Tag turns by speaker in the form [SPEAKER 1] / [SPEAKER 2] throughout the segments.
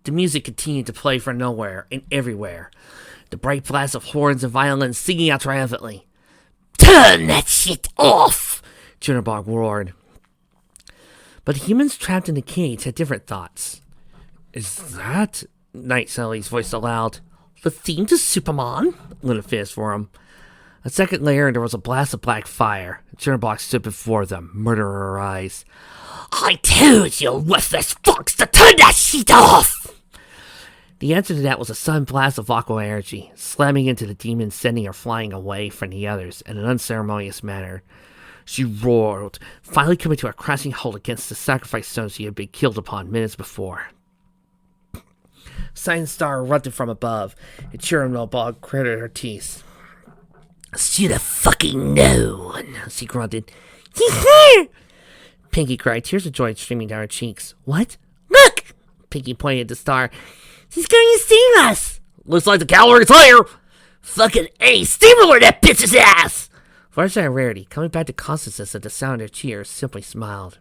[SPEAKER 1] The music continued to play from nowhere and everywhere. The bright blast of horns and violins singing out triumphantly. "Turn that shit off!" Jitterbug roared. But the humans trapped in the cage had different thoughts. "Is that," Night Sully's voice aloud, "the theme to Superman?" Luna finished for him. A second later, and there was a blast of black fire. Jitterbug stood before them, murder in her eyes. "I told you, worthless fucks, to turn that shit off!" The answer to that was a sudden blast of aqua energy, slamming into the demon, sending her flying away from the others in an unceremonious manner. She roared, finally coming to a crashing halt against the sacrifice stones she had been killed upon minutes before. Science Star erupted from above, and Jitterbug gritted her teeth. "Should have fucking known," she grunted. Pinky cried, tears of joy streaming down her cheeks. "What? Look!" Pinky pointed at the star. "He's going to sting us!" "Looks like the cavalry's here!" "Fucking A! Steamroller that bitch's ass!" Flashlight and Rarity, coming back to consciousness at the sound of their cheers, simply smiled.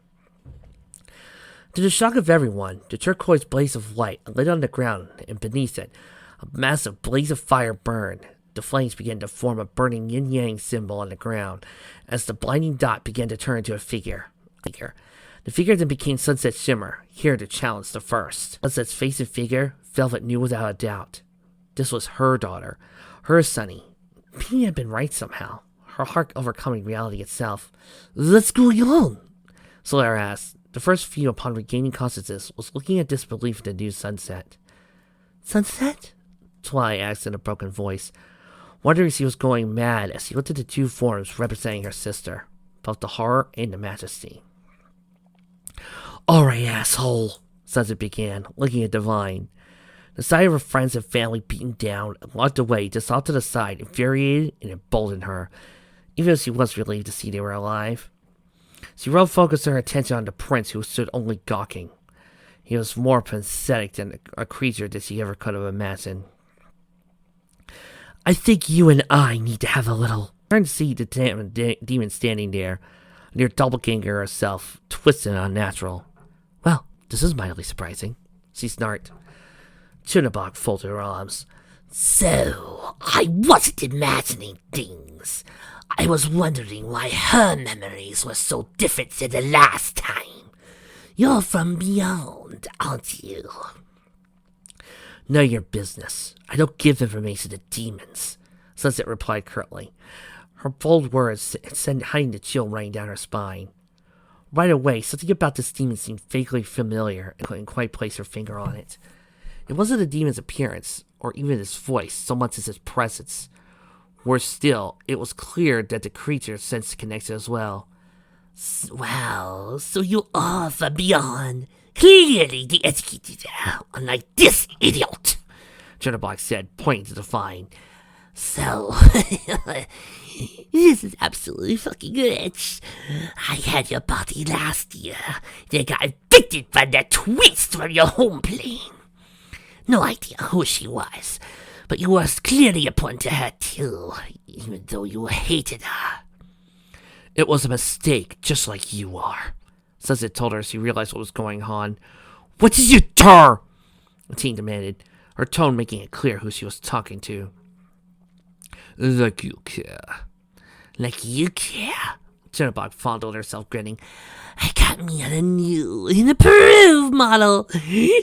[SPEAKER 1] To the shock of everyone, the turquoise blaze of light lit on the ground, and beneath it, a massive blaze of fire burned. The flames began to form a burning yin-yang symbol on the ground, as the blinding dot began to turn into a figure. The figure then became Sunset Shimmer, here to challenge the first. Sunset's face and figure, Velvet knew without a doubt. This was her daughter, her Sunny. Pinky had been right somehow, her heart overcoming reality itself. "What's going on?" Solara asked. The first few upon regaining consciousness was looking at disbelief at the new Sunset. "Sunset?" Twilight asked in a broken voice, wondering if she was going mad as she looked at the two forms representing her sister, both the horror and the majesty. "Alright, asshole," Sunset began, looking at Divine. The sight of her friends and family beaten down and locked away just off to the side infuriated and emboldened her, even though she was relieved to see they were alive. She refocused her attention on the prince, who stood only gawking. He was more pathetic than a creature that she ever could have imagined. "I think you and I need to have a little..." Trying to see the demon standing there, near doppelganger herself, twisted and unnatural. "Well, this is mildly surprising," she snarked. Jitterbug folded her arms. "So, I wasn't imagining things. I was wondering why her memories were so different than the last time. You're from beyond, aren't you?" "None of your business. I don't give information to demons," Sunset replied curtly. Her bold words sent hiding the chill running down her spine. Right away, something about this demon seemed vaguely familiar and couldn't quite place her finger on it. It wasn't the demon's appearance, or even his voice, so much as his presence. Worse still, it was clear that the creature sensed the connection as well. "Well, so you are from beyond. Clearly the educated, unlike this idiot," Jitterbug said, pointing to Divine. "So, this is absolutely fucking rich. I had your party last year, then got evicted by that twist from your home plane. No idea who she was, but you were clearly important to her too, even though you hated her." "It was a mistake, just like you are," Sunset told her as she realized what was going on. "What did you do?" the teen demanded, her tone making it clear who she was talking to. "Like you care." "Like you care?" Jitterbug fondled herself, grinning. "I got me on a new and approved model.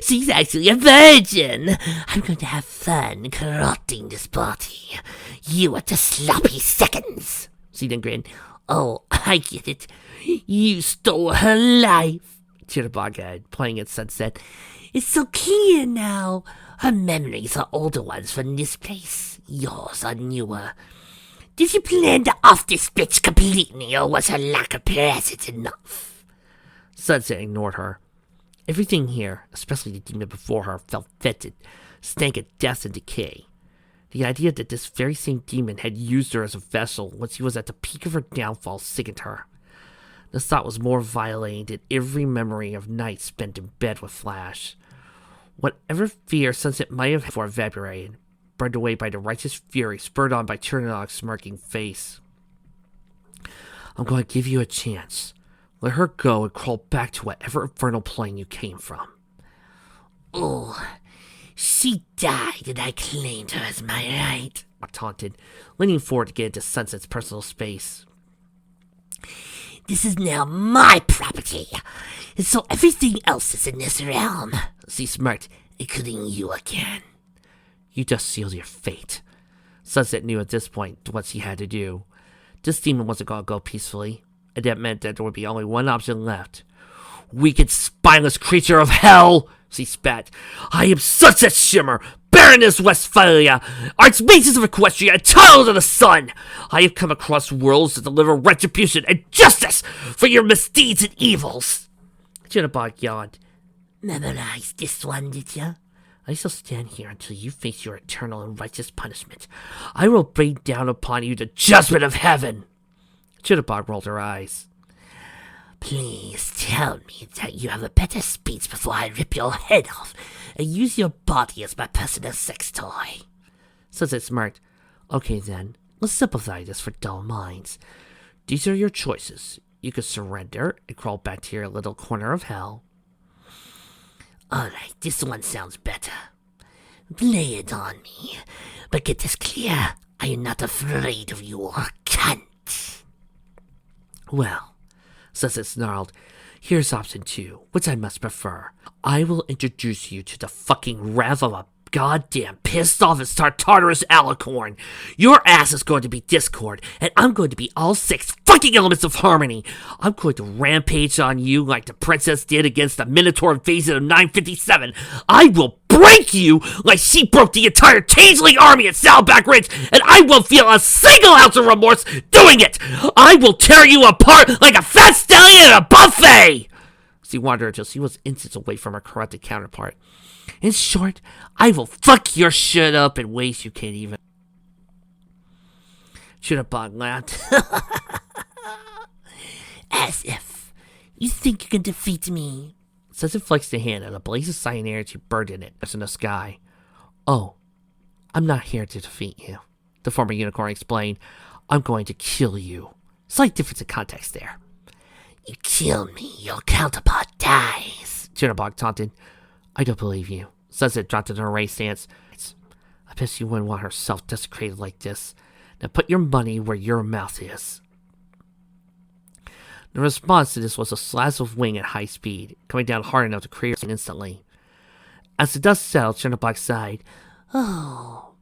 [SPEAKER 1] She's actually a virgin. I'm going to have fun corrupting this party. You are the sloppy seconds." She then grinned. "Oh, I get it. You stole her life," Jitterbug added, pointing at Sunset. "It's so clear now. Her memories are older ones from this place. Yours are newer. Did you plan to off this bitch completely, or was her lack of presence enough?" Sunset ignored her. Everything here, especially the demon before her, felt fetid, stank of death and decay. The idea that this very same demon had used her as a vessel when she was at the peak of her downfall sickened her. The thought was more violating than every memory of nights spent in bed with Flash. Whatever fear Sunset might have before evaporated, burned away by the righteous fury spurred on by Jitterbug's smirking face. "I'm going to give you a chance. Let her go and crawl back to whatever infernal plane you came from." "Oh, She died and I claimed her as my right, I taunted, leaning forward to get into Sunset's personal space. This is now my property, and so everything else is in this realm, she smirked, including you again. You just sealed your fate. Sunset knew at this point what she had to do. This demon wasn't going to go peacefully, and that meant that there would be only one option left. Wicked, spineless creature of hell, she spat. I am Sunset Shimmer, Baroness Westphalia, Archmages of Equestria, and Child of the Sun. I have come across worlds to deliver retribution and justice for your misdeeds and evils. Jitterbug yawned. Memorized this one, did ya? I shall stand here until you face your eternal and righteous punishment. I will bring down upon you the judgment of heaven. Jitterbug rolled her eyes. Please tell me that you have a better speech before I rip your head off and use your body as my personal sex toy. Sunset smirked. Okay then, let's simplify this for dull minds. These are your choices. You could surrender and crawl back to your little corner of hell. Alright, this one sounds better. Lay it on me. But get this clear, I am not afraid of your cunt. Well, Sunset snarled, here's option 2, which I must prefer. I will introduce you to the fucking wrath of a goddamn pissed off and Tartarus alicorn. Your ass is going to be discord, and I'm going to be all 6 fucking elements of harmony. I'm going to rampage on you like the princess did against the Minotaur invasion of 957. I will break you like she broke the entire Changeling army at Saddleback Ridge, and I won't feel a single ounce of remorse doing it. I will tear you apart like a fat stallion at a buffet. She wandered until she was inches away from her corrupted counterpart. In short, I will fuck your shit up in ways you can't even. Jitterbug laughed. As if you think you can defeat me. Sunset flexed a hand and a blaze of cyan energy burned in it as in the sky. Oh, I'm not here to defeat you, the former unicorn explained. I'm going to kill you. Slight difference in context there. You kill me, your counterpart dies, Jitterbug taunted. I don't believe you. Sunset dropped into her race stance. I bet you wouldn't want her self-desecrated like this. Now put your money where your mouth is. The response to this was a slash of wing at high speed, coming down hard enough to create it instantly. As the dust settled, Jitterbug sighed. Oh,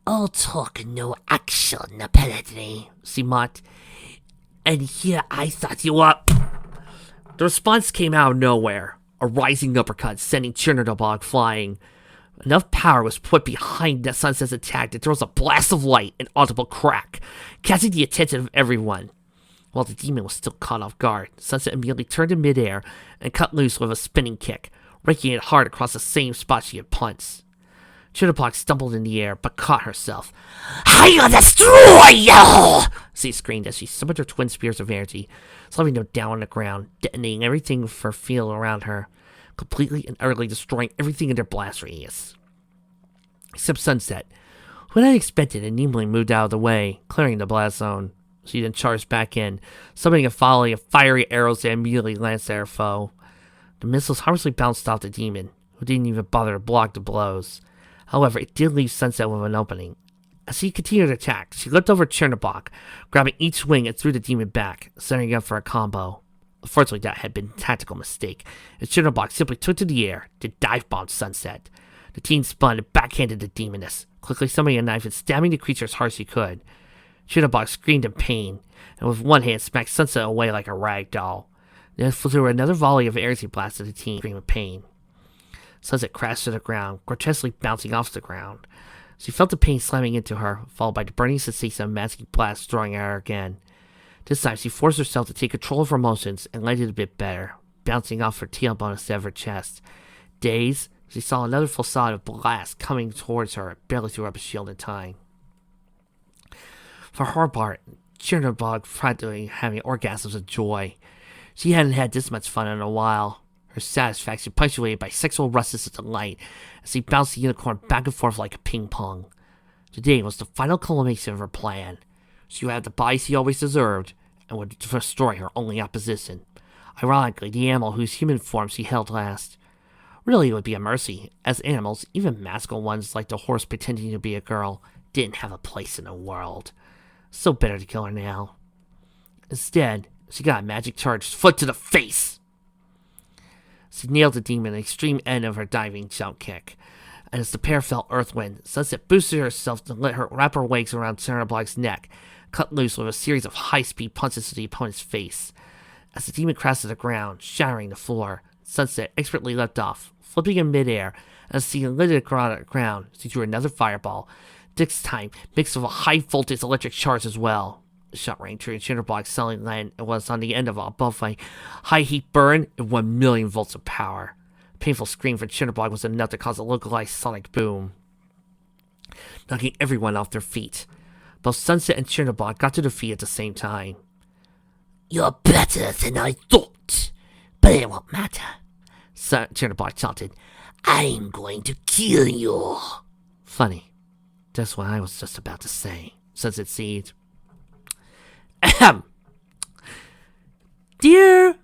[SPEAKER 1] all talk and no action, apparently, she mocked. And here I thought you were. The response came out of nowhere. A rising uppercut sending Jitterbug flying. Enough power was put behind that Sunset's attack that there was a blast of light and audible crack, catching the attention of everyone. While the demon was still caught off guard, Sunset immediately turned in midair and cut loose with a spinning kick, raking it hard across the same spot she had punched. Jitterbug stumbled in the air, but caught herself. I will destroy you! She screamed as she summoned her twin spears of energy, slamming them down on the ground, detonating everything for field around her, completely and utterly destroying everything in their blast radius. Except Sunset, who had expected and nimbly moved out of the way, clearing the blast zone. She then charged back in, summoning a volley of fiery arrows that immediately lanced at her foe. The missiles harmlessly bounced off the demon, who didn't even bother to block the blows. However, it did leave Sunset with an opening. As she continued to attack, she leapt over Jitterbug, grabbing each wing and threw the demon back, setting up for a combo. Unfortunately, that had been a tactical mistake, as Jitterbug simply took to the air to dive-bomb Sunset. The teen spun and backhanded the demoness, quickly summoning a knife and stabbing the creature as hard as she could. Jitterbug screamed in pain, and with one hand smacked Sunset away like a rag doll. Then threw another volley of energy blasts at the teen, screaming in pain. Sunset crashed to the ground, grotesquely bouncing off the ground. She felt the pain slamming into her, followed by the burning sensation of magic blasts throwing at her again. This time, she forced herself to take control of her emotions and landed a bit better, bouncing off her tailbone instead of her chest. Dazed, she saw another facade of blast coming towards her, barely threw up a shield in time. For her part, Jitterbug practically having orgasms of joy. She hadn't had this much fun in a while. Her satisfaction punctuated by sexual rustlings of delight as he bounced the unicorn back and forth like a ping pong. Today was the final culmination of her plan. She would have the body she always deserved and would destroy her only opposition. Ironically, the animal whose human form she held last. Really, it would be a mercy, as animals, even magical ones like the horse pretending to be a girl, didn't have a place in the world. So better to kill her now. Instead, she got a magic charged foot to the face. She nailed the demon at the extreme end of her diving jump kick. And as the pair felt Earthwind, Sunset boosted herself to let her wrap her legs around Cinderblock's neck, cut loose with a series of high-speed punches to the opponent's face. As the demon crashed to the ground, shattering the floor, Sunset expertly leapt off, flipping in midair. As she landed on the ground, she drew another fireball, this time mixed with a high-voltage electric charge as well. The shot rang true in Cinderblock's selling land and was on the end of a above a high-heat burn and 1,000,000 volts of power. A painful scream from Cinderblock was enough to cause a localized sonic boom, knocking everyone off their feet. Both Sunset and Cinderblock got to their feet at the same time.
[SPEAKER 2] You're better than I thought, but it won't matter.
[SPEAKER 1] Cinderblock taunted.
[SPEAKER 2] I'm going to kill you.
[SPEAKER 1] Funny. That's what I was just about to say, Sunset seethed. Ahem. Dear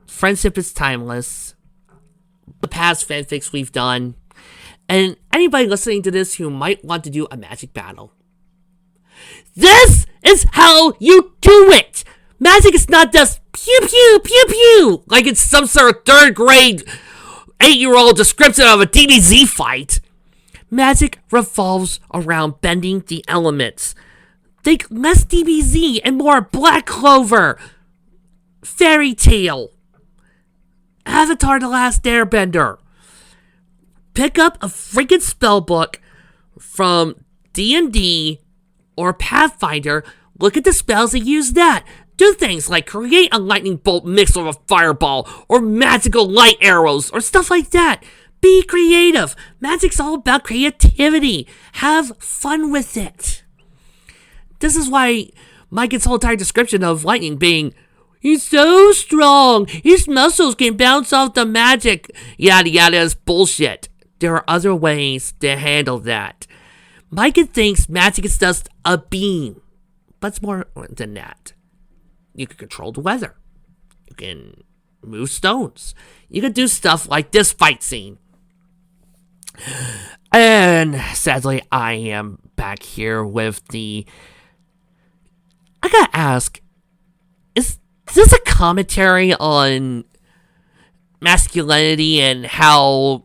[SPEAKER 1] Friendship is Timeless, the past fanfics we've done, and anybody listening to this who might want to do a magic battle. This is how you do it! Magic is not just pew pew pew pew, like it's some sort of third grade 8-year-old description of a DBZ fight. Magic revolves around bending the elements. Think less DBZ and more Black Clover, Fairy Tail, Avatar: The Last Airbender. Pick up a freaking spellbook from D&D or Pathfinder. Look at the spells and use that. Do things like create a lightning bolt mixed with a fireball, or magical light arrows, or stuff like that. Be creative. Magic's all about creativity. Have fun with it. This is why Mike's whole entire description of lightning being, he's so strong, his muscles can bounce off the magic, yada yada, is bullshit. There are other ways to handle that. Mike thinks magic is just a beam, but it's more than that. You can control the weather. You can move stones. You can do stuff like this fight scene. And sadly, I am back here with I gotta ask, is this a commentary on masculinity and how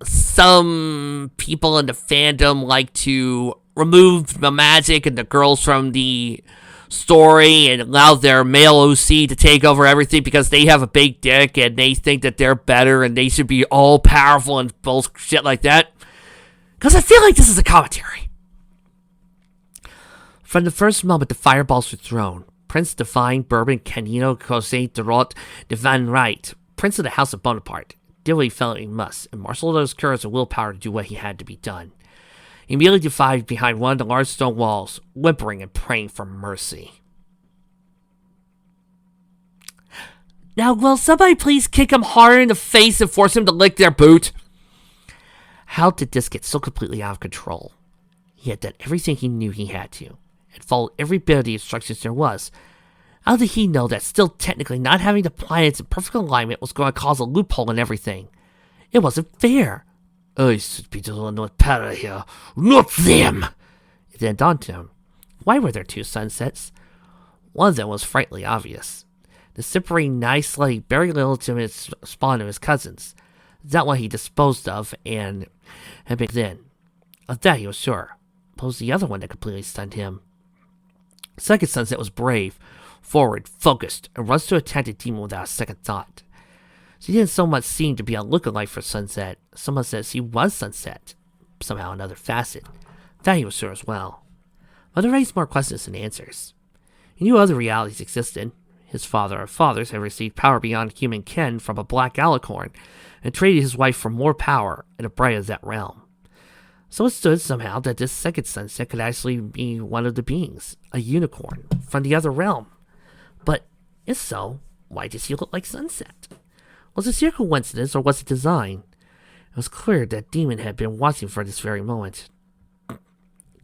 [SPEAKER 1] some people in the fandom like to remove the magic and the girls from the story and allow their male OC to take over everything because they have a big dick and they think that they're better and they should be all powerful and bullshit like that? Because I feel like this is a commentary. From the first moment the fireballs were thrown, Prince Divine Bourbon Canino Jose Durot de Van Wright, Prince of the House of Bonaparte, did what he felt he must, and marshaled those courage and willpower to do what he had to be done. He immediately dived behind one of the large stone walls, whimpering and praying for mercy. Now, will somebody please kick him harder in the face and force him to lick their boot? How did this get so completely out of control? He had done everything he knew he had to, and followed every bit of the instructions there was. How did he know that still technically not having the planets in perfect alignment was going to cause a loophole in everything? It wasn't fair. I should be the one with power here, not them! It then dawned on him. Why were there two sunsets? One of them was frightfully obvious. The simpering, nice, very little timid spawn of his cousins. That one he disposed of and had been then. Of that he was sure. But it was the other one that completely stunned him. The second sunset was brave, forward, focused, and runs to attack the demon without a second thought. She didn't so much seem to be a lookalike for Sunset. Someone said she was Sunset. Somehow another facet. That he was sure as well. But it raised more questions than answers. He knew other realities existed. His father of fathers had received power beyond human ken from a black alicorn, and traded his wife for more power and a bride of that realm. So it stood somehow that this second Sunset could actually be one of the beings, a unicorn, from the other realm. But if so, why does he look like Sunset? Was it sheer coincidence or was it design? It was clear that Demon had been watching for this very moment.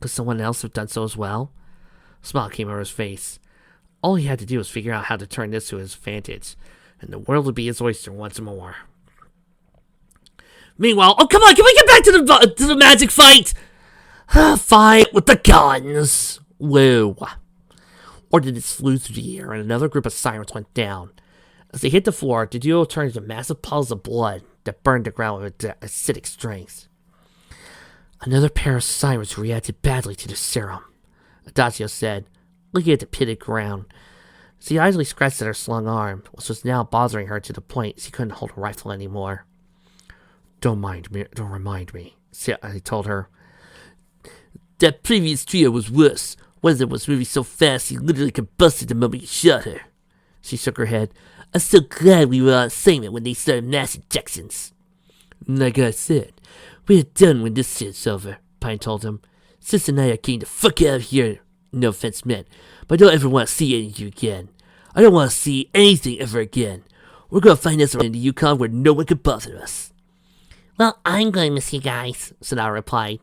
[SPEAKER 1] Could someone else have done so as well? A smile came over his face. All he had to do was figure out how to turn this to his advantage, and the world would be his oyster once more. Meanwhile, oh, come on, can we get back to the magic fight? Fight with the guns. Whoa. Ordnance flew through the air, and another group of sirens went down. As they hit the floor, the duo turned into massive puddles of blood that burned the ground with acidic strength. Another pair of sirens reacted badly to the serum, Adagio said, looking at the pitted ground. She idly scratched at her slung arm, which was now bothering her to the point she couldn't hold a rifle anymore. Don't remind me, I told her. That previous trio was worse. One of them was moving so fast he literally combusted the moment you shot her. She shook her head. I'm so glad we were on assignment when they started mass ejections. Like I said, we're done when this shit's over, Pine told him. Sis and I are getting the fuck out of here. No offense meant, but I don't ever want to see any of you again. I don't want to see anything ever again. We're going to find us around the Yukon where no one can bother us.
[SPEAKER 2] Well, I'm going to miss you guys, Sonata replied.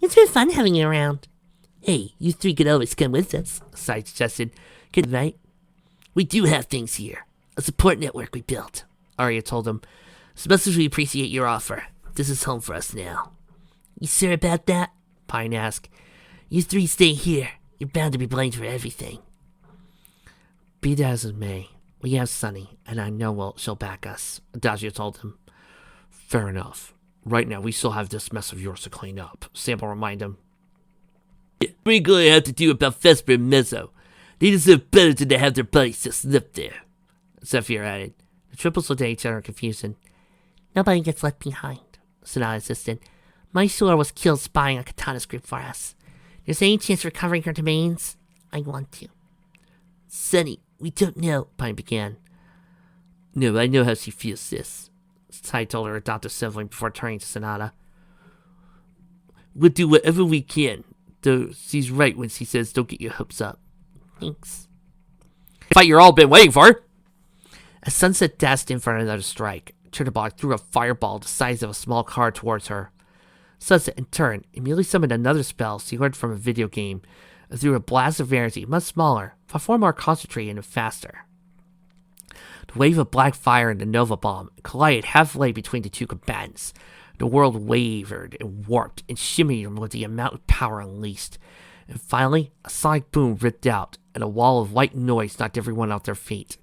[SPEAKER 2] It's been fun having you around.
[SPEAKER 1] Hey, you three could always come with us, Sai suggested. Good night. We do have things here. A support network we built, Arya told him. As much as we appreciate your offer, this is home for us now. You sure about that? Pine asked. You three stay here. You're bound to be blamed for everything. Be that as it may, we have Sunny, and I know she'll back us, Adagio told him. Fair enough. Right now, we still have this mess of yours to clean up, Sample reminded him. Yeah, we're going to have to do about Vesper and Mezzo. They deserve better than to have their bodies just left there, Zephyr added. The triples looked at each other in confusion.
[SPEAKER 2] Nobody gets left behind, Sonata insisted. Mysore was killed spying on Katana's group for us. There's any chance of recovering her domains? I want to.
[SPEAKER 1] Sunny, we don't know, Pine began. No, I know how she feels, sis, Sai told her adopted sibling before turning to Sonata. We'll do whatever we can, though she's right when she says don't get your hopes up.
[SPEAKER 2] Thanks.
[SPEAKER 1] Fight you're all been waiting for! As Sunset dashed in for another strike, Chernobog threw a fireball the size of a small car towards her. Sunset, in turn, immediately summoned another spell she learned from a video game, and threw a blast of energy much smaller, but far more concentrated and faster. The wave of black fire and the Nova Bomb collided halfway between the two combatants. The world wavered and warped and shimmered with the amount of power unleashed. And finally, a sonic boom ripped out, and a wall of white noise knocked everyone off their feet.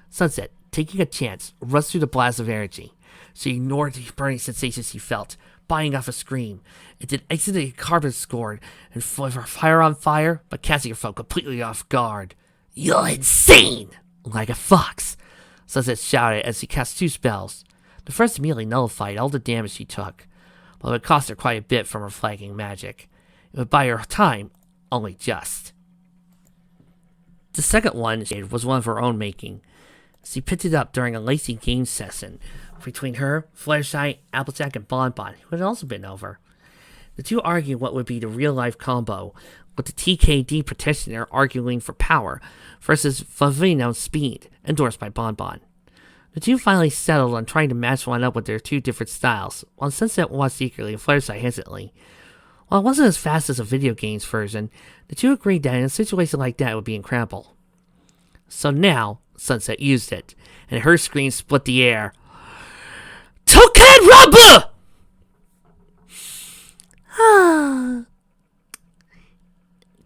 [SPEAKER 1] Sunset, taking a chance, rushed through the blast of energy. She ignored the burning sensations she felt, biting off a scream, and then exited a carbon scored and fire on fire, but catching her foe completely off guard. You're insane! Like a fox, Sunset shouted as she cast two spells. The first immediately nullified all the damage she took, but it cost her quite a bit from her flagging magic. It would buy her time, only just. The second one was one of her own making. She picked it up during a lazy game session between her, Fluttershy, Applejack, and Bonbon, who had also been over. The two argued what would be the real-life combo, with the TKD practitioner arguing for power versus Favino's speed, endorsed by Bonbon. The two finally settled on trying to match one up with their two different styles, while Sunset watched eagerly and Fluttershy hesitantly. While it wasn't as fast as a video games version, the two agreed that in a situation like that it would be incredible. So now, Sunset used it, and her scream split the air. Toucan Rubber!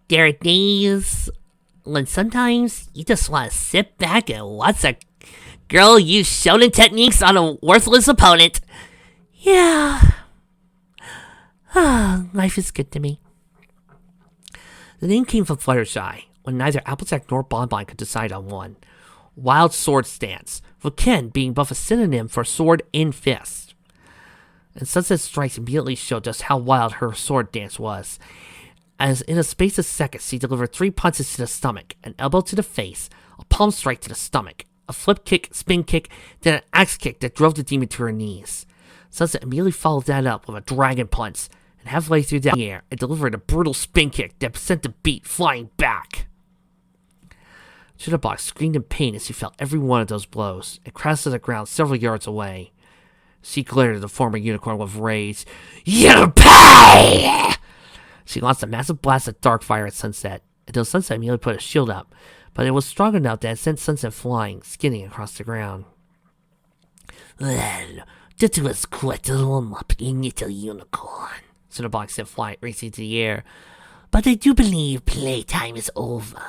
[SPEAKER 2] There are days when sometimes you just want to sit back and watch a girl use shonen techniques on a worthless opponent.
[SPEAKER 1] Yeah. Life is good to me. The name came from Fluttershy, when neither Applejack nor Bonbon could decide on one. Wild Sword Stance, with Ken being both a synonym for sword and fist. And Sunset's strikes immediately showed just how wild her sword dance was, as in a space of seconds she delivered 3 punches to the stomach, an elbow to the face, a palm strike to the stomach, a flip kick, spin kick, then an axe kick that drove the demon to her knees. Sunset immediately followed that up with a dragon punch, and halfway through the air, it delivered a brutal spin kick that sent the beat flying back. Chitterbox screamed in pain as she felt every one of those blows, and crashed to the ground several yards away. She glared at the former unicorn with rage. You pay! She launched a massive blast of dark fire at Sunset, until Sunset immediately put a shield up, but it was strong enough that it sent Sunset flying, skidding across the ground.
[SPEAKER 2] Then,
[SPEAKER 1] That was quite a lumpy little unicorn, Cinderbox said, flying racing into the air. But I do believe playtime is over.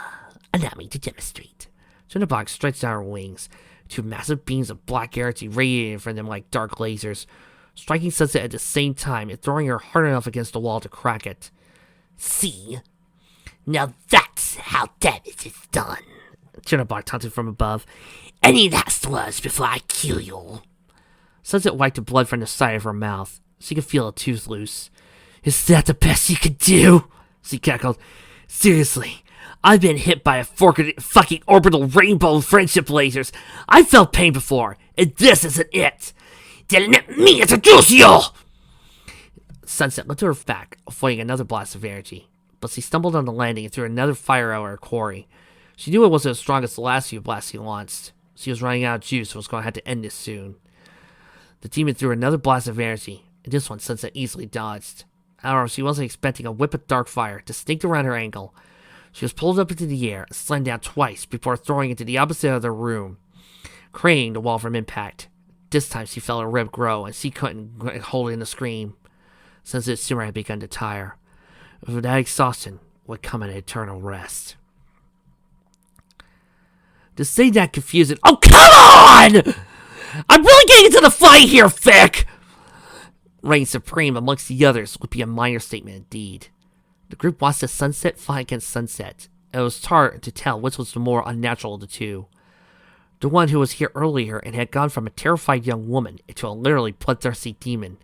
[SPEAKER 1] Allow me to demonstrate. Cinderbox stretched out her wings. Two massive beams of black energy radiated from them like dark lasers, striking Sunset at the same time and throwing her hard enough against the wall to crack it. See? Now that's how damage is done, Cinderbox taunted from above. Any last words before I kill you? Sunset wiped the blood from the side of her mouth. She could feel a tooth loose. Is that the best you could do? She cackled. Seriously, I've been hit by a fucking orbital rainbow friendship lasers. I've felt pain before, and this isn't it. Then let me introduce you! Sunset looked to her back, avoiding another blast of energy, but she stumbled on the landing and threw another fire arrow at her quarry. She knew it wasn't as strong as the last few blasts she launched. She was running out of juice and was going to have to end this soon. The demon threw another blast of energy, and this one Sunset easily dodged. However, she wasn't expecting a whip of dark fire to snake around her ankle. She was pulled up into the air and slammed down twice before throwing into the opposite of the room, craning the wall from impact. This time she felt her rib grow, and she couldn't hold in a scream. Sunset's simmer had begun to tire. With that exhaustion would come an eternal rest. To say that confusing— Oh, come on! I'm really getting into the fight here, Vic! Reigning supreme amongst the others would be a minor statement indeed. The group watched the sunset fight against sunset, and it was hard to tell which was the more unnatural of the two. The one who was here earlier and had gone from a terrified young woman into a literally bloodthirsty demon,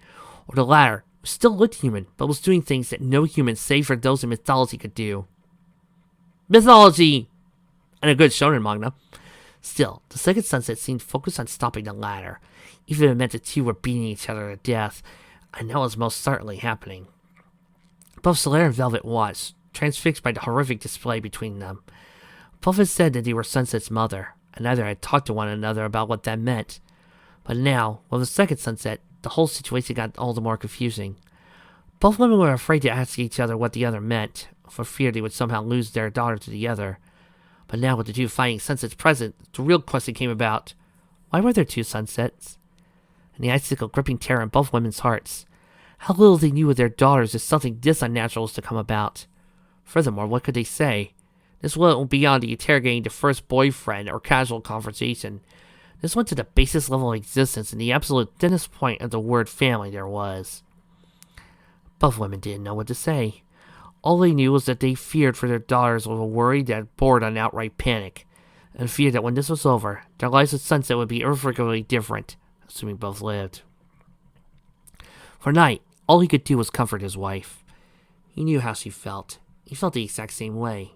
[SPEAKER 1] or the latter, who still looked human, but was doing things that no human save for those in mythology could do. Mythology! And a good shonen manga. Still, the second sunset seemed focused on stopping the latter, even if it meant the two were beating each other to death, and that was most certainly happening. Both Solaire and Velvet watched, transfixed by the horrific display between them. Both had said that they were Sunset's mother, and neither had talked to one another about what that meant. But now, with the second sunset, the whole situation got all the more confusing. Both women were afraid to ask each other what the other meant, for fear they would somehow lose their daughter to the other. But now with the two fighting sunsets present, the real question came about, why were there two sunsets? And the icicle gripping terror in both women's hearts. How little they knew of their daughters if something this unnatural was to come about. Furthermore, what could they say? This went beyond the interrogating the first boyfriend or casual conversation. This went to the basest level of existence and the absolute thinnest point of the word family there was. Both women didn't know what to say. All they knew was that they feared for their daughters with a worry that bordered on outright panic, and feared that when this was over, their lives at Sunset would be irrevocably different, assuming both lived. For Night, all he could do was comfort his wife. He knew how she felt. He felt the exact same way.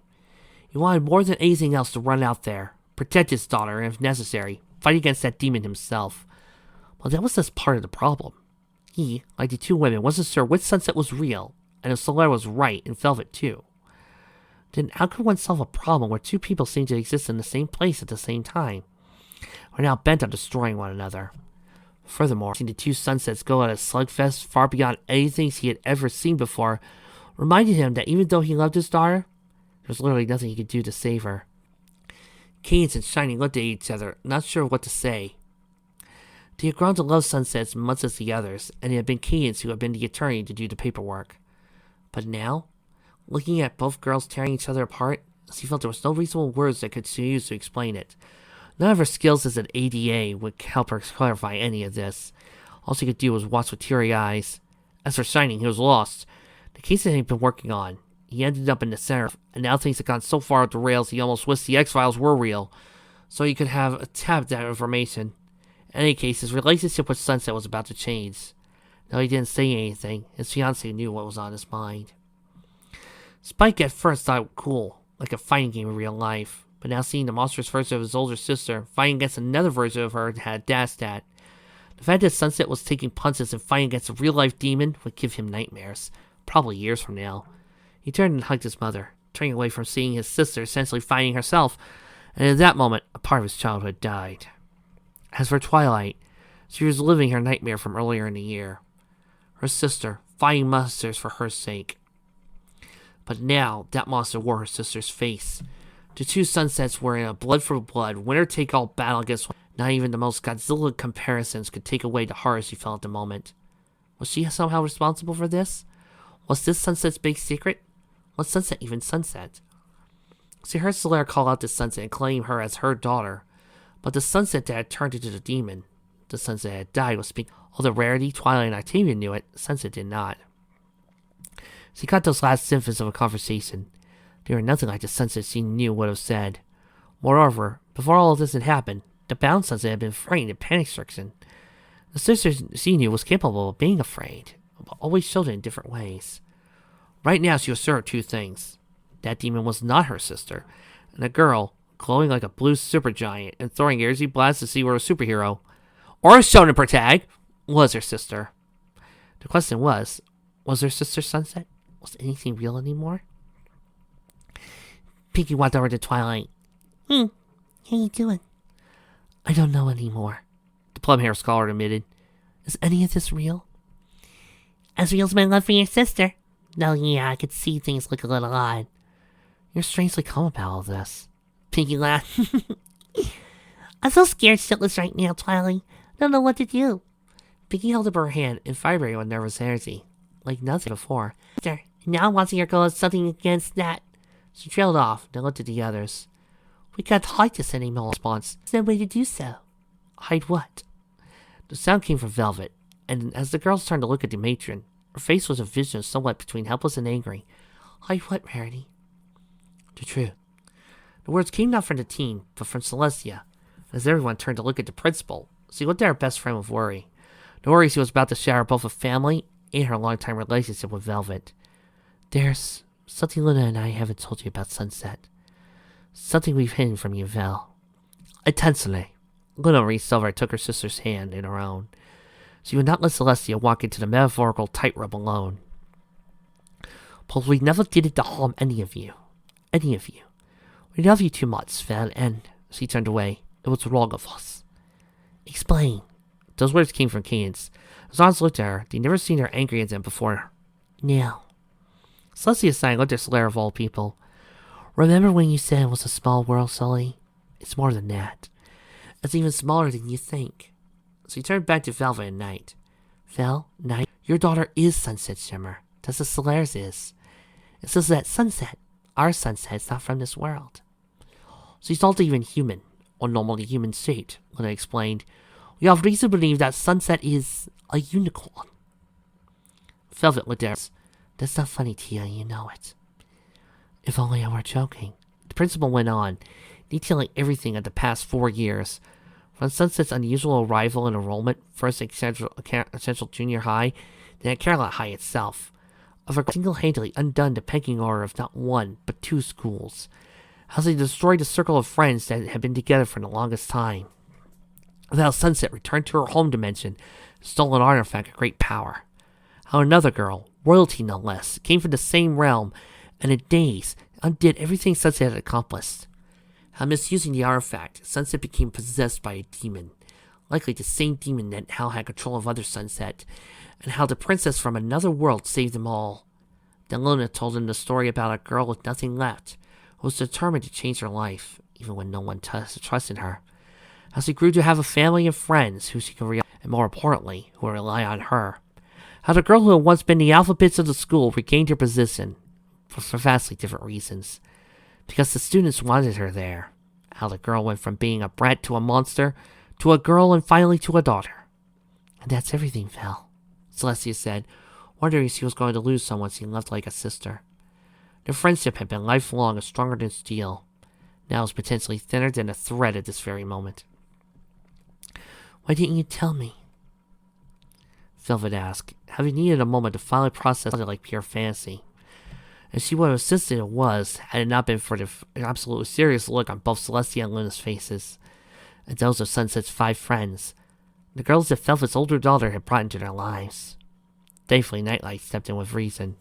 [SPEAKER 1] He wanted more than anything else to run out there, protect his daughter, and if necessary, fight against that demon himself. But that was just part of the problem. He, like the two women, wasn't sure which sunset was real, and if Solaire was right and Velvet too. Then how could one solve a problem where two people seem to exist in the same place at the same time? We're now bent on destroying one another. Furthermore, seeing the two sunsets go at a slugfest far beyond anything he had ever seen before reminded him that even though he loved his daughter, there was literally nothing he could do to save her. Cadence and Shining looked at each other, not sure what to say. They had grown to love sunsets much as the others, and it had been Cadence who had been the attorney to do the paperwork. But now, looking at both girls tearing each other apart, she felt there was no reasonable words that could be used to explain it. None of her skills as an ADA would help her clarify any of this. All she could do was watch with teary eyes. As for Shining, he was lost. The case that he had been working on, he ended up in the center, and now things had gone so far off the rails he almost wished the X-Files were real, so he could have a tap that information. In any case, his relationship with Sunset was about to change. Though he didn't say anything, his fiancée knew what was on his mind. Spike at first thought it cool, like a fighting game in real life, but now seeing the monstrous version of his older sister fighting against another version of her had dashed at. The fact that Sunset was taking punches and fighting against a real-life demon would give him nightmares, probably years from now. He turned and hugged his mother, turning away from seeing his sister essentially fighting herself, and at that moment, a part of his childhood died. As for Twilight, she was living her nightmare from earlier in the year. Her sister, fighting monsters for her sake. But now, that monster wore her sister's face. The two sunsets were in a blood-for-blood, winner-take-all battle against one.
[SPEAKER 2] Not even the most Godzilla comparisons could take away the horror she felt at the moment. Was she somehow responsible for this? Was this Sunset's big secret? Was Sunset even Sunset? She heard Solaire call out to Sunset and claim her as her daughter, but the Sunset that had turned into the demon, the Sunset that had died, was speaking. Although Rarity, Twilight, and Octavia knew it, Sunset did not. She caught those last snippets of a conversation. They were nothing like the Sunset she knew would have said. Moreover, before all of this had happened, the bound Sunset had been frightened and panic-stricken. The sister she knew was capable of being afraid, but always showed it in different ways. Right now she was sure of two things. That demon was not her sister, and a girl, glowing like a blue supergiant and throwing airsy blasts to see where a superhero, or a shonen protag, was her sister. The question was her sister Sunset? Was anything real anymore? Pinkie walked over to Twilight. How you doing? I don't know anymore, the plum-haired scholar admitted. Is any of this real? As real as my love for your sister. No, yeah, I could see things look a little odd. You're strangely calm about all this. Pinkie laughed. I'm so scared shitless right now, Twilight. Don't know what to do. Pinkie held up her hand and vibrated with nervous energy, like nothing before. Now I'm watching her go something against that. She trailed off, then looked at the others. We can't hide this anymore, response. There's no way to do so. Hide what? The sound came from Velvet, and as the girls turned to look at the matron, her face was a vision somewhat between helpless and angry. Hide what, Rarity? The truth. The words came not from the teen, but from Celestia. As everyone turned to look at the principal, she looked at her best friend with worry. The worry she was about to shatter both a family and her long-time relationship with Velvet. There's something Luna and I haven't told you about Sunset. Something we've hidden from you, Vel. Intensely. Luna reached over and took her sister's hand in her own. She would not let Celestia walk into the metaphorical tightrope alone. But we never did it to harm any of you. Any of you. We love you too much, Vel, and... She turned away. It was wrong of us. Explain. Those words came from Cadence. As Hans looked at her, they'd never seen her angry at them before. Now. Celestia sighed and looked at Solaire of all people. Remember when you said it was a small world, Sully? It's more than that. It's even smaller than you think. So he turned back to Velvet and Night. Vel, Night, your daughter is Sunset Shimmer. Just as Solaire's is. It says that Sunset, our Sunset, is not from this world. She's not even human, or normally human shaped, Luna explained. We have reason to believe that Sunset is a unicorn. Velvet looked at her. That's not funny, Tia, you know it. If only I were joking. The principal went on, detailing everything of the past 4 years. From Sunset's unusual arrival and enrollment, first at Central Junior High, then at Caroline High itself. Of her single-handedly undone the pecking order of not one, but 2 schools. How they destroyed the circle of friends that had been together for the longest time. Of how Sunset returned to her home dimension, stole an artifact of great power. How another girl, royalty no less, came from the same realm, and in days undid everything Sunset had accomplished. How misusing the artifact, Sunset became possessed by a demon, likely the same demon that Hal had control of other Sunset, and how the princess from another world saved them all. Then Luna told him the story about a girl with nothing left, who was determined to change her life, even when no one trusted her. How she grew to have a family and friends who she could rely on, and more importantly, who would rely on her. How the girl who had once been the alphabets of the school regained her position, for vastly different reasons. Because the students wanted her there. How the girl went from being a brat to a monster, to a girl and finally to a daughter. And that's everything, Vel, Celestia said, wondering if she was going to lose someone she loved like a sister. Their friendship had been lifelong and stronger than steel. Now it was potentially thinner than a thread at this very moment. Why didn't you tell me? Velvet asked, having needed a moment to finally process it like pure fantasy. And she would have insisted it was, had it not been for the absolutely serious look on both Celestia and Luna's faces, and those of Sunset's 5 friends, the girls that Velvet's older daughter had brought into their lives. Thankfully, Nightlight stepped in with reason.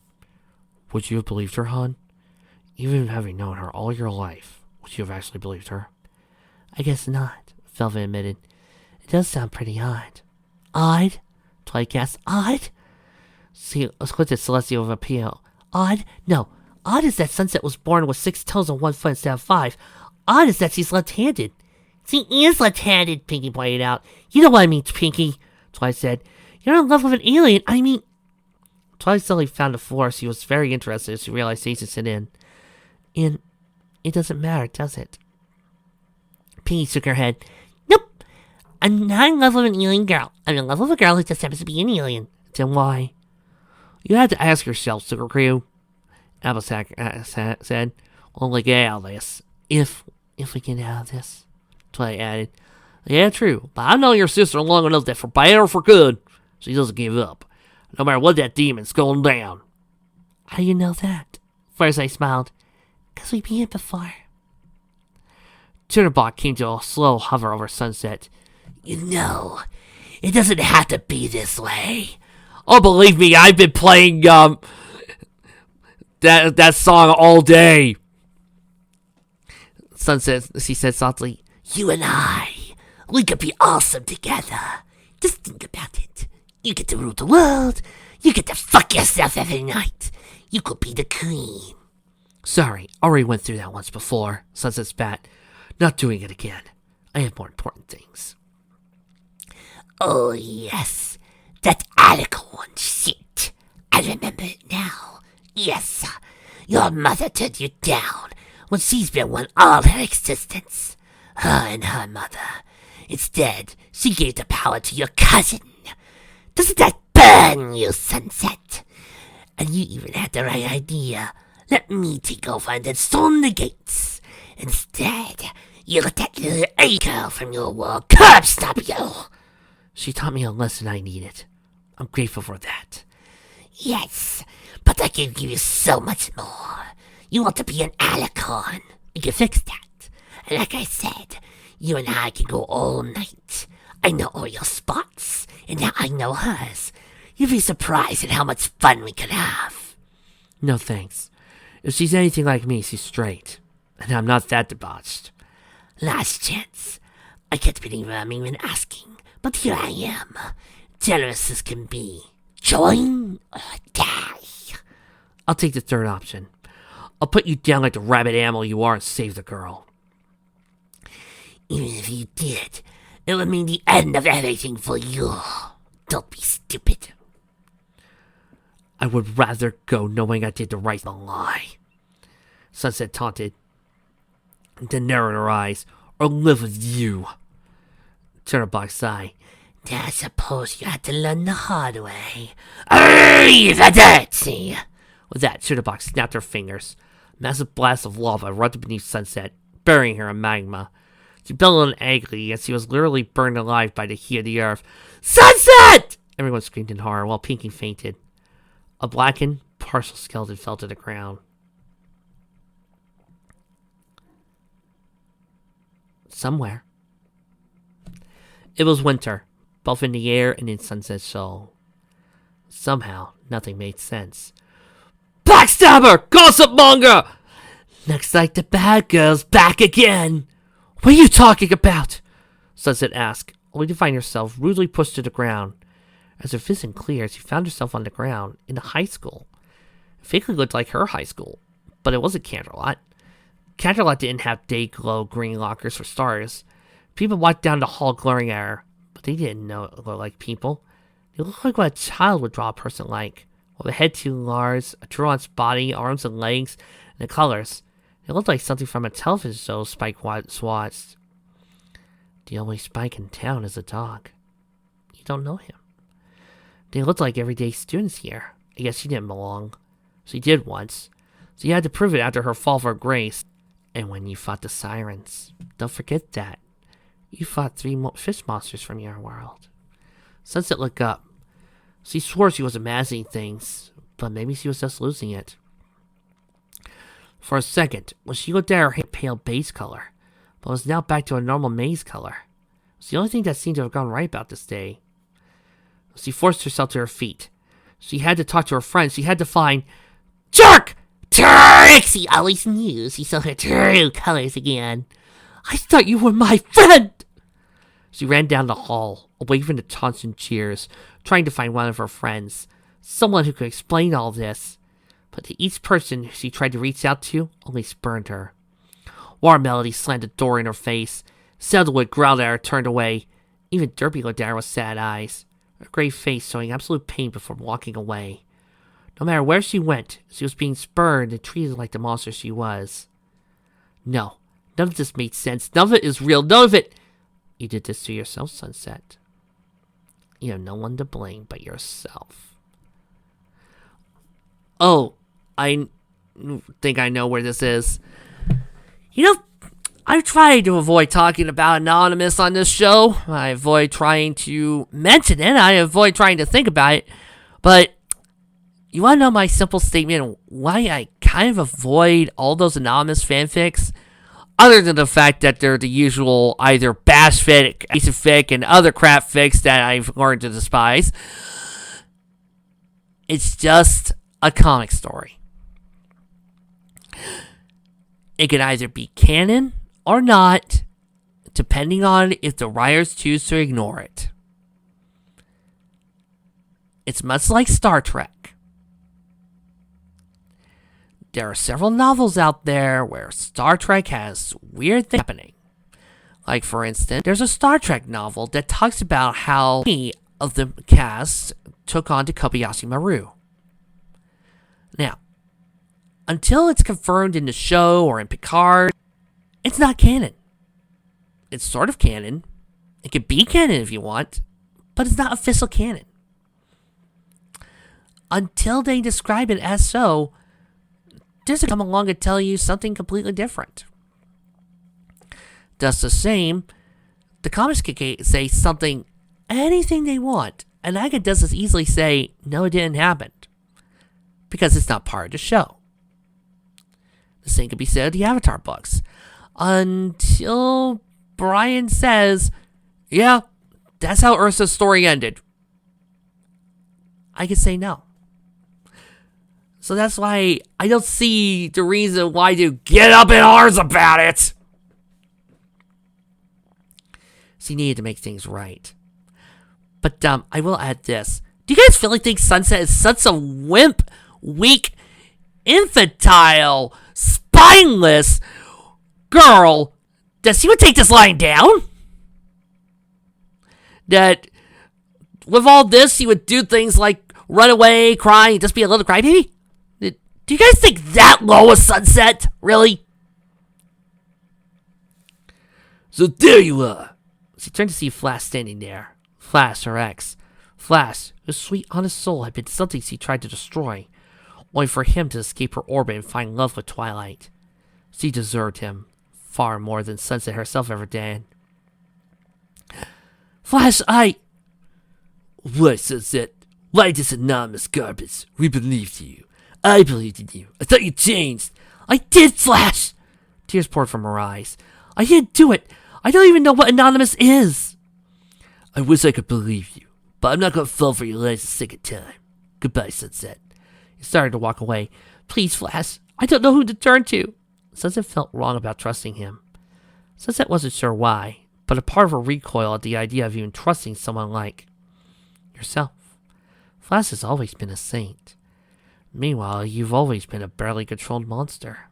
[SPEAKER 2] Would you have believed her, Han? Even having known her all your life, would you have actually believed her? I guess not, Velvet admitted. It does sound pretty odd. Odd? Twilight gasped. Odd? She looked at Celestia with appeal. Odd? No. Odd is that Sunset was born with 6 toes and 1 foot instead of 5. Odd is that she's left-handed. She is left-handed, Pinky pointed out. You know what I mean, Pinky, Twilight said. You're in love with an alien, I mean... Twilight suddenly found the floor. She was very interested as she realized Jason set in. And it doesn't matter, does it? Pinky shook her head. Nope. I'm not in love with an alien girl. I'm in love with a girl who just happens to be an alien. Then why? You had to ask yourself, Sugar Crew. Applesack said. We'll get out of this. If we get out of this, Twilight added. Yeah, true. But I know your sister long enough that for bad or for good, she doesn't give up. No matter what that demon's going down. How do you know that? Firefly smiled. 'Cause we've been here before. Titterbach came to a slow hover over Sunset.
[SPEAKER 1] You know, it doesn't have to be this way.
[SPEAKER 2] Oh, believe me, I've been playing, that song all day. Sunset, she said softly.
[SPEAKER 1] You and we could be awesome together. Just think about it. You get to rule the world. You get to fuck yourself every night. You could be the queen.
[SPEAKER 2] Sorry, already went through that once before, Sunset spat. Not doing it again. I have more important things.
[SPEAKER 1] Oh, yes. That Alicorn shit. I remember it now. Yes, your mother turned you down when she's been one all her existence. Her and her mother. Instead, she gave the power to your cousin. Doesn't that burn you, Sunset? And you even had the right idea. Let me take over and then storm the gates. Instead, you let that little A-girl from your world curb stop you.
[SPEAKER 2] She taught me a lesson I needed. I'm grateful for that.
[SPEAKER 1] Yes, but I can give you so much more. You want to be an Alicorn. We can fix that. And like I said, you and I can go all night. I know all your spots, and now I know hers. You'd be surprised at how much fun we could have.
[SPEAKER 2] No thanks. If she's anything like me, she's straight. And I'm not that debauched.
[SPEAKER 1] Last chance. I can't believe I'm even asking, but here I am. Generous as can be. Join or die.
[SPEAKER 2] I'll take the third option. I'll put you down like the rabid animal you are and save the girl.
[SPEAKER 1] Even if you did, it would mean the end of everything for you. Don't be stupid.
[SPEAKER 2] I would rather go knowing I did the right lie. Sunset taunted, then narrowed her eyes, or live with you. Titterbach sighed.
[SPEAKER 1] I suppose you had to learn the hard way. Arrivederci!
[SPEAKER 2] With that, Titterbach snapped her fingers. A massive blast of lava erupted beneath Sunset, burying her in magma. She bellowed angrily as she was literally burned alive by the heat of the earth. Sunset! Everyone screamed in horror while Pinky fainted. A blackened, partial skeleton fell to the ground. Somewhere. It was winter, both in the air and in Sunset's soul. Somehow, nothing made sense. Backstabber! Gossip monger! Looks like the bad girl's back again. What are you talking about? Sunset asked, only to find herself rudely pushed to the ground. As her vision cleared, she found herself on the ground in a high school. It vaguely looked like her high school, but it wasn't Canterlot. Canterlot didn't have day-glow green lockers for stars. People walked down the hall glaring at her, but they didn't know it looked like people. They looked like what a child would draw a person like, with a head too large, a true on its body, arms and legs, and the colors. It looked like something from a television show Spike watched. The only Spike in town is a dog. You don't know him. They looked like everyday students here. I guess she didn't belong. She did once. So you had to prove it after her fall for grace. And when you fought the sirens. Don't forget that. You fought 3 fish monsters from your world. Sunset looked up. She swore she was imagining things, but maybe she was just losing it. For a second, when she looked at her hair pale beige color, but was now back to a normal maize color. It was the only thing that seemed to have gone right about this day. She forced herself to her feet. She had to talk to her friends. She had to find... Jerk!
[SPEAKER 1] Trixie always knew she saw her true colors again.
[SPEAKER 2] I thought you were my friend! She ran down the hall, away from the taunts and cheers, trying to find one of her friends. Someone who could explain all this. But to each person she tried to reach out to only spurned her. War Melody slammed the door in her face. Sandalwood growled at her, turned away. Even Derby looked at her with sad eyes, her grave face showing absolute pain before walking away. No matter where she went, she was being spurned and treated like the monster she was. No, none of this made sense. None of it is real. None of it... You did this to yourself, Sunset. You have no one to blame but yourself. Oh, I think I know where this is. You know, I've tried to avoid talking about Anonymous on this show. I avoid trying to mention it. I avoid trying to think about it. But you want to know my simple statement why I kind of avoid all those Anonymous fanfics? Other than the fact that they're the usual either bash fic, fic, and other crap fics that I've learned to despise. It's just a comic story. It can either be canon or not, depending on if the writers choose to ignore it. It's much like Star Trek. There are several novels out there where Star Trek has weird things happening. Like, for instance, there's a Star Trek novel that talks about how many of the cast took on to Kobayashi Maru. Now, until it's confirmed in the show or in Picard, it's not canon. It's sort of canon. It could be canon if you want, but it's not official canon. Until they describe it as so, there's a come along and tell you something completely different. Just the same, the comics can say something, anything they want, and I could just as easily say, no, it didn't happen, because it's not part of the show. The same could be said of the Avatar books. Until Brian says, yeah, that's how Ursa's story ended, I could say no. So that's why I don't see the reason why to get up in arms about it. So he needed to make things right. But I will add this. Do you guys really think Sunset is such a wimp, weak, infantile, spineless girl that she would take this lying down? That with all this, she would do things like run away, cry, and just be a little crybaby? Do you guys think that low is Sunset? Really? So there you are. She turned to see Flash standing there. Flash, her ex. Flash, whose sweet, honest soul had been something she tried to destroy, only for him to escape her orbit and find love with Twilight. She deserved him far more than Sunset herself ever did. Flash, What, Sunset? Why this anonymous garbage? We believed you. I believed in you. I thought you changed. I did, Flash! Tears poured from her eyes. I didn't do it. I don't even know what Anonymous is. I wish I could believe you, but I'm not going to fall for your lies a second time. Goodbye, Sunset. He started to walk away. Please, Flash. I don't know who to turn to. Sunset felt wrong about trusting him. Sunset wasn't sure why, but a part of her recoiled at the idea of even trusting someone like yourself. Flash has always been a saint. Meanwhile, you've always been a barely controlled monster.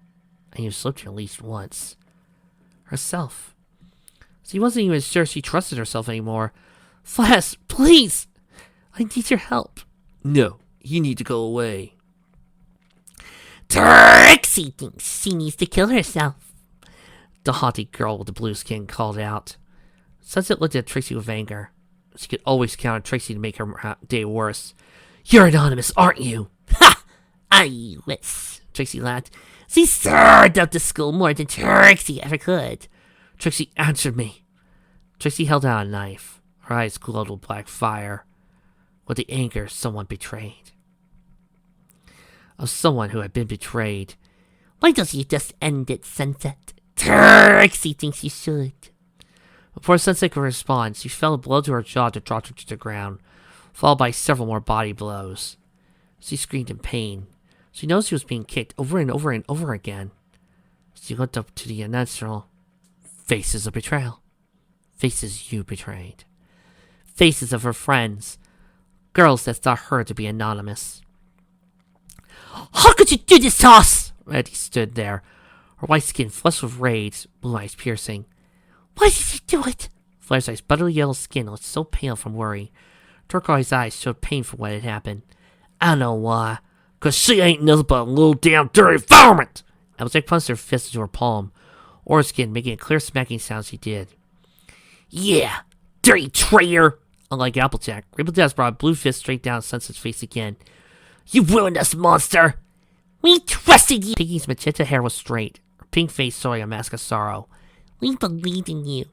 [SPEAKER 2] And you've slipped at least once. Herself. She wasn't even sure she trusted herself anymore. Flash, please! I need your help. No, you need to go away.
[SPEAKER 1] Trixie thinks she needs to kill herself.
[SPEAKER 2] The haughty girl with the blue skin called out. Sunset looked at Trixie with anger. She could always count on Trixie to make her day worse. You're Anonymous, aren't you?
[SPEAKER 1] Ha! I wish, Trixie laughed. She served up to school more than Trixie ever could.
[SPEAKER 2] Trixie answered me. Trixie held out a knife. Her eyes glowed with black fire, with the anger someone betrayed. Of someone who had been betrayed.
[SPEAKER 1] Why don't you just end it, Sunset? Trixie thinks you should.
[SPEAKER 2] Before Sunset could respond, she fell a blow to her jaw that dropped her to the ground, followed by several more body blows. She screamed in pain. She knows she was being kicked over and over and over again. She looked up to the unnatural. Faces of betrayal. Faces you betrayed. Faces of her friends. Girls that thought her to be Anonymous.
[SPEAKER 1] How could you do this to us?
[SPEAKER 2] Eddie stood there, her white skin flushed with rage, blue eyes piercing.
[SPEAKER 1] Why did you do it?
[SPEAKER 2] Flashlight's buttery yellow skin was so pale from worry. Turquoise eyes showed pain for what had happened.
[SPEAKER 1] I know why. 'Cause she ain't nothing but a little damn dirty varmint!
[SPEAKER 2] Applejack punched her fist into her palm, or her skin, making a clear smacking sound as she did.
[SPEAKER 1] Yeah, dirty traitor!
[SPEAKER 2] Unlike Applejack, Rainbow Dash brought a blue fist straight down Sunset's face again.
[SPEAKER 1] You ruined us, monster! We trusted you!
[SPEAKER 2] Pinky's magenta hair was straight, her pink face showing a mask of sorrow.
[SPEAKER 1] We believed in you.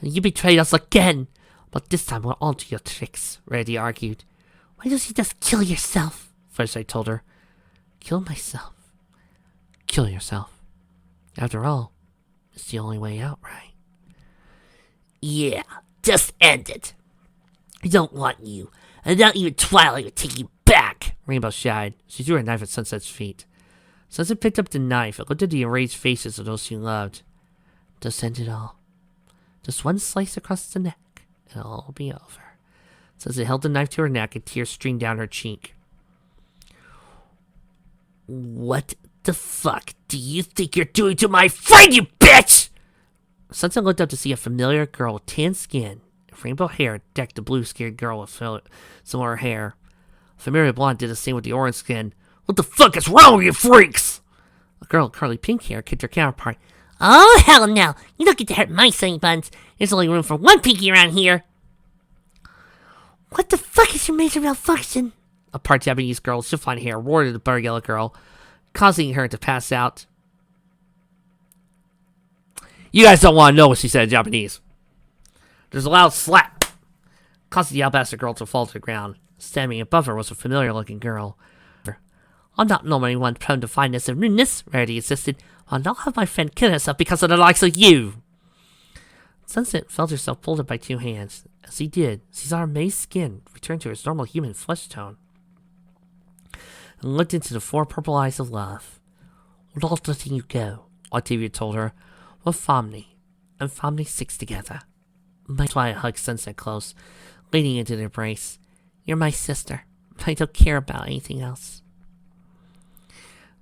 [SPEAKER 2] And you betrayed us again! But this time we're on to your tricks, Randy argued.
[SPEAKER 1] Why don't you just kill yourself?
[SPEAKER 2] Flashlight told her. Kill myself. Kill yourself. After all, it's the only way out, right?
[SPEAKER 1] Yeah, just end it. I don't want you. And not even Twilight would take you back.
[SPEAKER 2] Rainbow shied. She threw her knife at Sunset's feet. Sunset picked up the knife and looked at the enraged faces of those she loved. Just end it all. Just one slice across the neck, and it'll all be over. Sunset held the knife to her neck and tears streamed down her cheek.
[SPEAKER 1] What the fuck do you think you're doing to my friend, you bitch?
[SPEAKER 2] Sunset looked up to see a familiar girl with tan skin and rainbow hair decked the blue scared girl with similar hair. Familiar blonde did the same with the orange skin.
[SPEAKER 1] What the fuck is wrong with you freaks?
[SPEAKER 2] A girl with curly pink hair kicked her counterpart.
[SPEAKER 1] Oh, hell no. You don't get to hurt my sunny buns. There's only room for one pinky around here. What the fuck is your major malfunction?
[SPEAKER 2] A part Japanese girl with chiffon hair roared at the butter yellow girl, causing her to pass out. You guys don't want to know what she said in Japanese. There's a loud slap, causing the alabaster girl to fall to the ground. Standing above her was a familiar-looking girl. I'm not normally one prone to fineness and rudeness, Rarity insisted. I'll not have my friend kill herself because of the likes of you. Sunset felt herself pulled up by two hands. As he did, she saw her amazed skin return to its normal human flesh tone, and looked into the four purple eyes of love. We're not letting you go, Octavia told her. We're family, and family sticks together. My Twilight hugged Sunset close, leaning into their embrace. You're my sister. I don't care about anything else.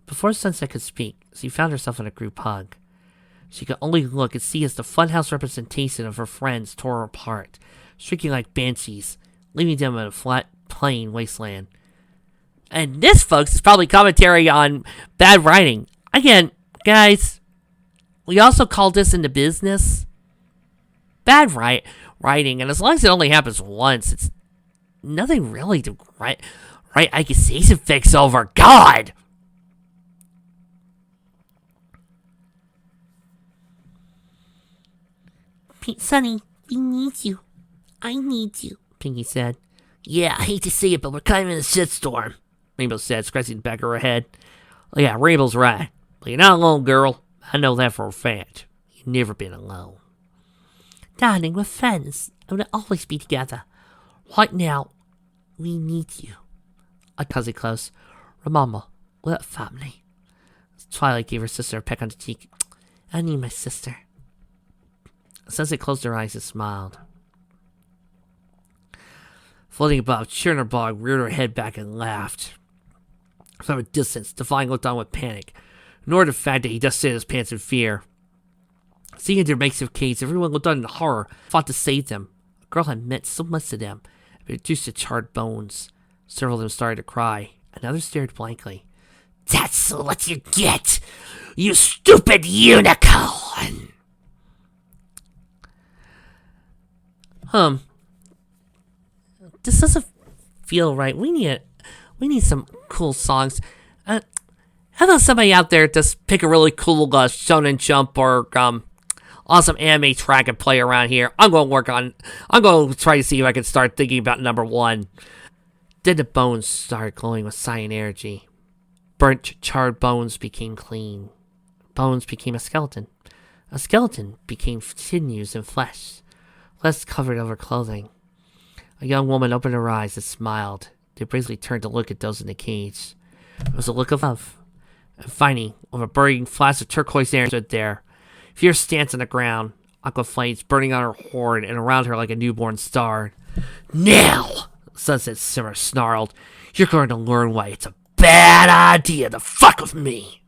[SPEAKER 2] Before Sunset could speak, she found herself in a group hug. She could only look and see as the funhouse representation of her friends tore her apart, shrieking like banshees, leaving them in a flat, plain wasteland. And this, folks, is probably commentary on bad writing. Again, guys, we also call this in the business bad writing, and as long as it only happens once, it's nothing really to write accusation fix over. God!
[SPEAKER 1] Sunny, we need you. I need you, Pinky said. Yeah, I hate to say it, but we're kind of in a shitstorm,
[SPEAKER 2] Rainbow said, scratching the back of her head. Oh, yeah, Rainbow's right. But you're not alone, girl. I know that for a fact. You've never been alone.
[SPEAKER 1] Darling, we're friends, and we'll always be together. Right now, we need you.
[SPEAKER 2] I cozy close. Remember, we're a family. Twilight gave her sister a peck on the cheek.
[SPEAKER 1] I need my sister.
[SPEAKER 2] Sunset closed her eyes and smiled. Floating above, Chernobog reared her head back and laughed. From a distance, Defying looked on with panic, nor the fact that he just shit his pants in fear. Seeing their makeshift cage, everyone looked on in horror, fought to save them. A girl had meant so much to them, but reduced to charred bones. Several of them started to cry, another stared blankly.
[SPEAKER 1] That's what you get, you stupid unicorn!
[SPEAKER 2] This doesn't feel right. We need some cool songs. How about somebody out there just pick a really cool Shonen Jump or awesome anime track and play around here? I'm going to try to see if I can start thinking about number one. Then the bones started glowing with cyan energy. Burnt, charred bones became clean. Bones became a skeleton. A skeleton became sinews and flesh. Flesh covered over clothing. A young woman opened her eyes and smiled. They briefly turned to look at those in the cage. It was a look of love. And finding, with a burning flash of turquoise air, stood there. Fierce stance on the ground, aqua flames burning on her horn and around her like a newborn star.
[SPEAKER 1] Now,
[SPEAKER 2] Sunset Simmer snarled, you're going to learn why it's a bad idea to fuck with me.